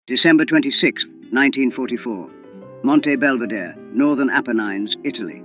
December 26, 1944. Monte Belvedere, Northern Apennines, Italy.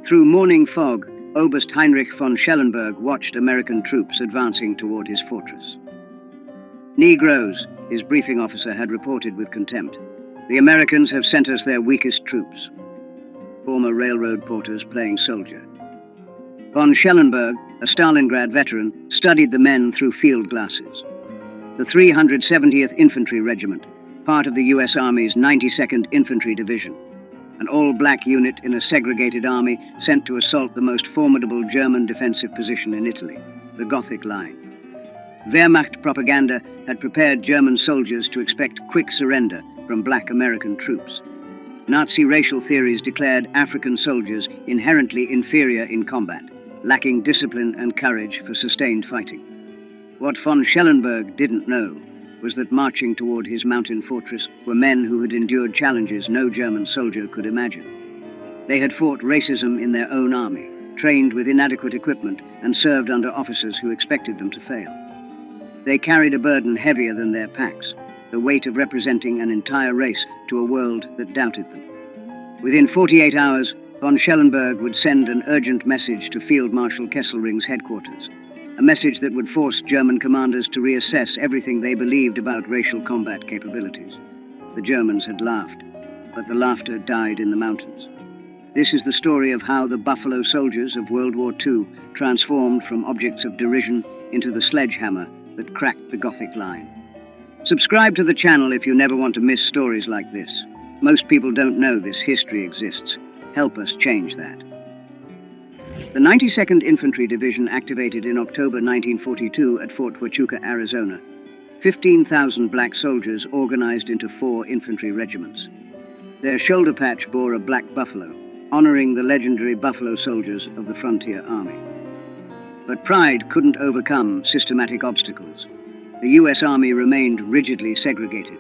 Through morning fog, Oberst Heinrich von Schellenberg watched American troops advancing toward his fortress. "Negroes," his briefing officer had reported with contempt. "The Americans have sent us their weakest troops." Former railroad porters playing soldier. Von Schellenberg, a Stalingrad veteran, studied the men through field glasses. The 370th Infantry Regiment, part of the U.S. Army's 92nd Infantry Division, an all-black unit in a segregated army sent to assault the most formidable German defensive position in Italy, the Gothic Line. Wehrmacht propaganda had prepared German soldiers to expect quick surrender from black American troops. Nazi racial theories declared African soldiers inherently inferior in combat, lacking discipline and courage for sustained fighting. What von Schellenberg didn't know was that marching toward his mountain fortress were men who had endured challenges no German soldier could imagine. They had fought racism in their own army, trained with inadequate equipment, and served under officers who expected them to fail. They carried a burden heavier than their packs, the weight of representing an entire race to a world that doubted them. Within 48 hours, von Schellenberg would send an urgent message to Field Marshal Kesselring's headquarters, a message that would force German commanders to reassess everything they believed about racial combat capabilities. The Germans had laughed, but the laughter died in the mountains. This is the story of how the Buffalo Soldiers of World War II transformed from objects of derision into the sledgehammer that cracked the Gothic Line. Subscribe to the channel if you never want to miss stories like this. Most people don't know this history exists. Help us change that. The 92nd Infantry Division activated in October 1942 at Fort Huachuca, Arizona. 15,000 black soldiers organized into 4 infantry regiments. Their shoulder patch bore a black buffalo, honoring the legendary Buffalo Soldiers of the Frontier Army. But pride couldn't overcome systematic obstacles. The U.S. Army remained rigidly segregated.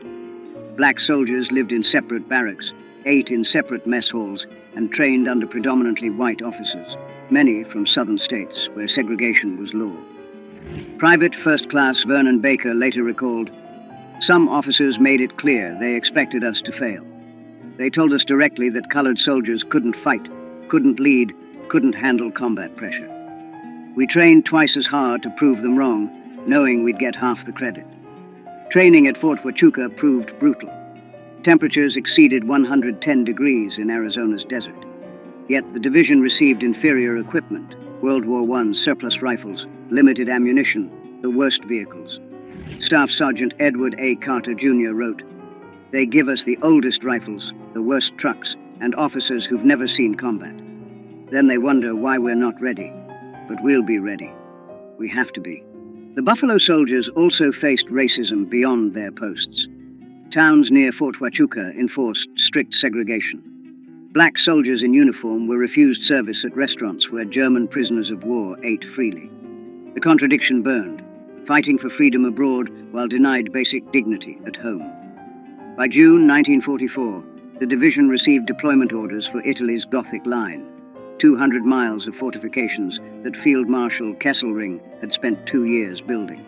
Black soldiers lived in separate barracks, ate in separate mess halls, and trained under predominantly white officers, many from southern states where segregation was law. Private First Class Vernon Baker later recalled, "Some officers made it clear they expected us to fail. They told us directly that colored soldiers couldn't fight, couldn't lead, couldn't handle combat pressure. We trained twice as hard to prove them wrong, knowing we'd get half the credit." Training at Fort Huachuca proved brutal. Temperatures exceeded 110 degrees in Arizona's desert. Yet the division received inferior equipment, World War I surplus rifles, limited ammunition, the worst vehicles. Staff Sergeant Edward A. Carter Jr. wrote, "They give us the oldest rifles, the worst trucks, and officers who've never seen combat. Then they wonder why we're not ready. But we'll be ready. We have to be." The Buffalo Soldiers also faced racism beyond their posts. Towns near Fort Huachuca enforced strict segregation. Black soldiers in uniform were refused service at restaurants where German prisoners of war ate freely. The contradiction burned, fighting for freedom abroad while denied basic dignity at home. By June 1944, the division received deployment orders for Italy's Gothic Line, 200 miles of fortifications that Field Marshal Kesselring had spent 2 years building.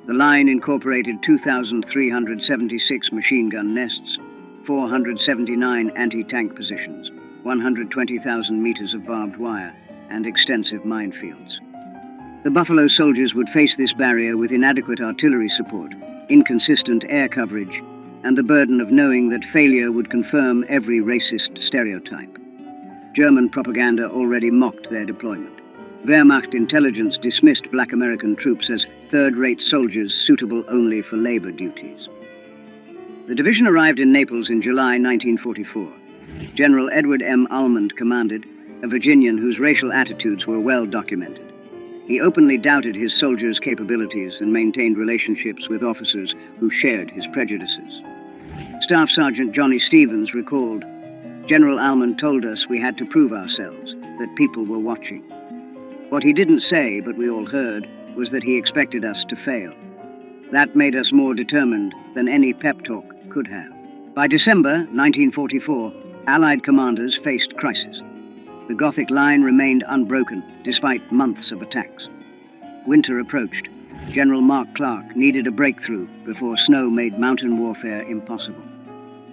The line incorporated 2,376 machine gun nests, 479 anti-tank positions, 120,000 meters of barbed wire, and extensive minefields. The Buffalo Soldiers would face this barrier with inadequate artillery support, inconsistent air coverage, and the burden of knowing that failure would confirm every racist stereotype. German propaganda already mocked their deployment. Wehrmacht intelligence dismissed black American troops as third-rate soldiers suitable only for labor duties. The division arrived in Naples in July 1944. General Edward M. Almond commanded, a Virginian whose racial attitudes were well documented. He openly doubted his soldiers' capabilities and maintained relationships with officers who shared his prejudices. Staff Sergeant Johnny Stevens recalled, "General Almond told us we had to prove ourselves, that people were watching. What he didn't say, but we all heard, was that he expected us to fail. That made us more determined than any pep talk could have." By December 1944, Allied commanders faced crisis. The Gothic Line remained unbroken despite months of attacks. Winter approached. General Mark Clark needed a breakthrough before snow made mountain warfare impossible.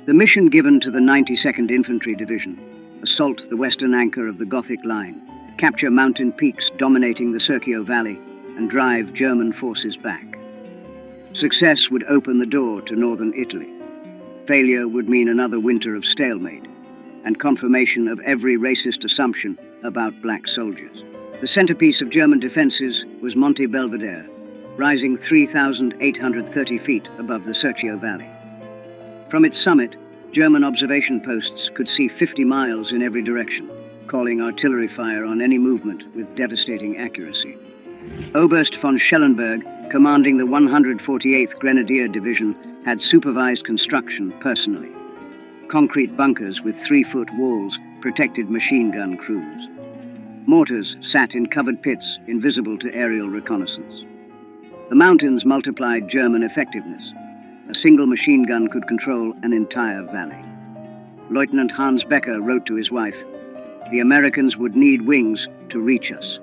The mission given to the 92nd Infantry Division: assault the western anchor of the Gothic Line, capture mountain peaks dominating the Serchio Valley, and drive German forces back. Success would open the door to northern Italy. Failure would mean another winter of stalemate and confirmation of every racist assumption about black soldiers. The centerpiece of German defenses was Monte Belvedere, rising 3,830 feet above the Serchio Valley. From its summit, German observation posts could see 50 miles in every direction, calling artillery fire on any movement with devastating accuracy. Oberst von Schellenberg, commanding the 148th Grenadier Division, had supervised construction personally. Concrete bunkers with 3-foot walls protected machine gun crews. Mortars sat in covered pits, invisible to aerial reconnaissance. The mountains multiplied German effectiveness. A single machine gun could control an entire valley. Lieutenant Hans Becker wrote to his wife, "The Americans would need wings to reach us.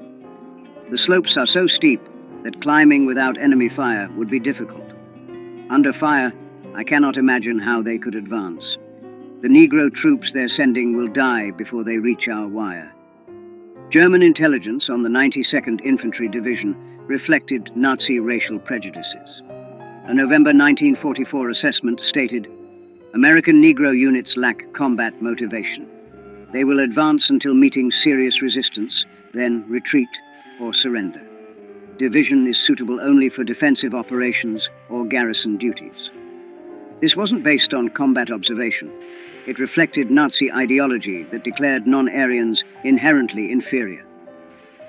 The slopes are so steep that climbing without enemy fire would be difficult. Under fire, I cannot imagine how they could advance. The Negro troops they're sending will die before they reach our wire." German intelligence on the 92nd Infantry Division reflected Nazi racial prejudices. A November 1944 assessment stated, "American Negro units lack combat motivation. They will advance until meeting serious resistance, then retreat or surrender. Division is suitable only for defensive operations or garrison duties." This wasn't based on combat observation. It reflected Nazi ideology that declared non-Aryans inherently inferior.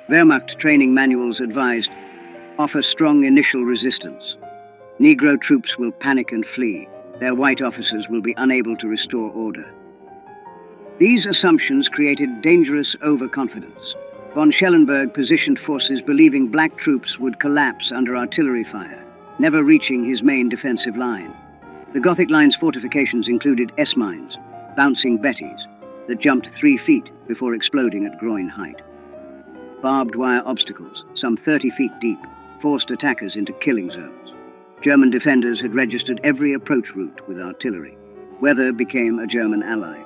Wehrmacht training manuals advised, "Offer strong initial resistance. Negro troops will panic and flee. Their white officers will be unable to restore order." These assumptions created dangerous overconfidence. Von Schellenberg positioned forces believing black troops would collapse under artillery fire, never reaching his main defensive line. The Gothic Line's fortifications included S-mines, bouncing Bettys, that jumped 3 feet before exploding at groin height. Barbed wire obstacles, some 30 feet deep, forced attackers into killing zones. German defenders had registered every approach route with artillery. Weather became a German ally.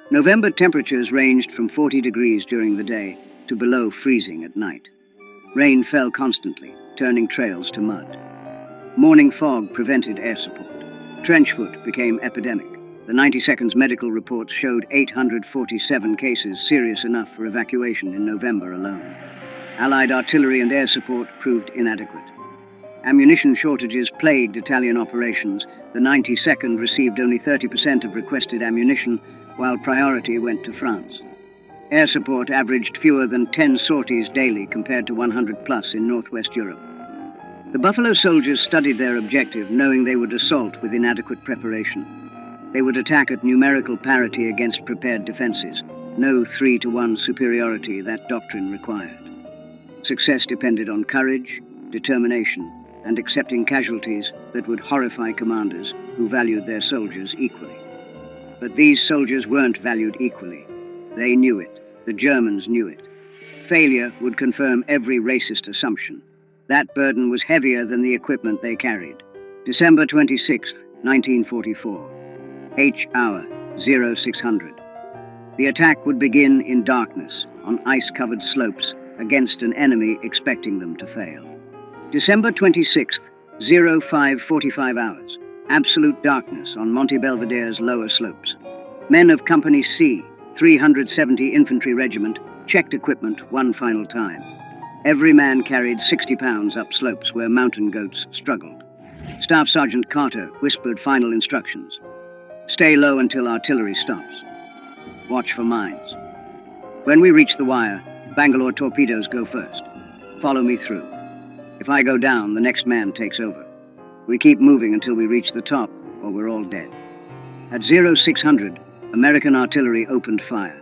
November temperatures ranged from 40 degrees during the day to below freezing at night. Rain fell constantly, turning trails to mud. Morning fog prevented air support. Trench foot became epidemic. The 92nd's medical reports showed 847 cases serious enough for evacuation in November alone. Allied artillery and air support proved inadequate. Ammunition shortages plagued Italian operations. The 92nd received only 30% of requested ammunition, while priority went to France. Air support averaged fewer than 10 sorties daily compared to 100 plus in Northwest Europe. The Buffalo soldiers studied their objective, knowing they would assault with inadequate preparation. They would attack at numerical parity against prepared defenses. No 3-to-1 superiority that doctrine required. Success depended on courage, determination, and accepting casualties that would horrify commanders who valued their soldiers equally. But these soldiers weren't valued equally. They knew it. The Germans knew it. Failure would confirm every racist assumption. That burden was heavier than the equipment they carried. December 26, 1944. H hour, 0600. The attack would begin in darkness, on ice-covered slopes, against an enemy expecting them to fail. December 26th, 0545 hours. Absolute darkness on Monte Belvedere's lower slopes. Men of Company C, 370 Infantry Regiment, checked equipment one final time. Every man carried 60 pounds up slopes where mountain goats struggled. Staff Sergeant Carter whispered final instructions. Stay low until artillery stops. Watch for mines. When we reach the wire, Bangalore torpedoes go first. Follow me through. If I go down, the next man takes over. We keep moving until we reach the top, or we're all dead. At 0600, American artillery opened fire.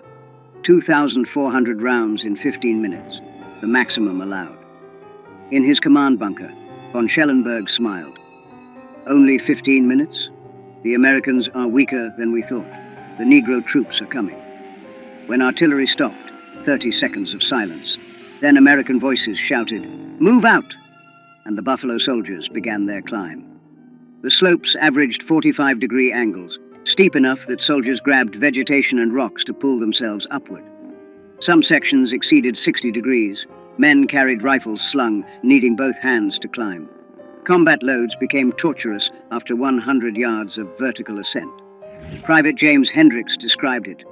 2,400 rounds in 15 minutes, the maximum allowed. In his command bunker, von Schellenberg smiled. Only 15 minutes? The Americans are weaker than we thought. The Negro troops are coming. When artillery stopped, 30 seconds of silence. Then American voices shouted, "Move out!" and the Buffalo Soldiers began their climb. The slopes averaged 45-degree angles, steep enough that soldiers grabbed vegetation and rocks to pull themselves upward. Some sections exceeded 60 degrees. Men carried rifles slung, needing both hands to climb. Combat loads became torturous after 100 yards of vertical ascent. Private James Hendricks described it.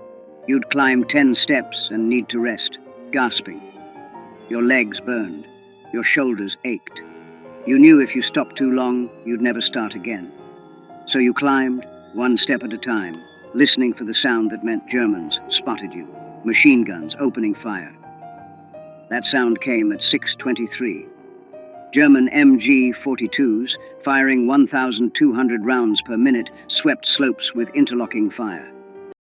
You'd climb 10 steps and need to rest, gasping. Your legs burned. Your shoulders ached. You knew if you stopped too long, you'd never start again. So you climbed, one step at a time, listening for the sound that meant Germans spotted you, machine guns opening fire. That sound came at 6:23. German MG-42s, firing 1,200 rounds per minute, swept slopes with interlocking fire.